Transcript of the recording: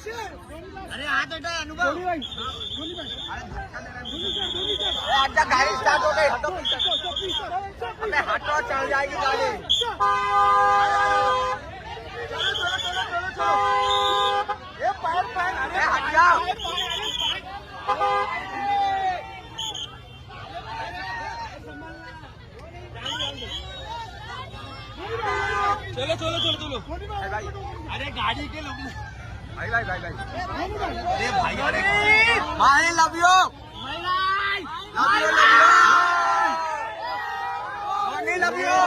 अरे हाथ हटा अनुभव अच्छा गाड़ी स्टार्ट हो गई हटो हटो चल जाएगी गाड़ी ये पैर पैर अरे हट जाओ चलो चलो चलो चलो भाई अरे गाड़ी के लोग भाई भाई भाई भाई अरे भाई अरे भाई लव यू लव यू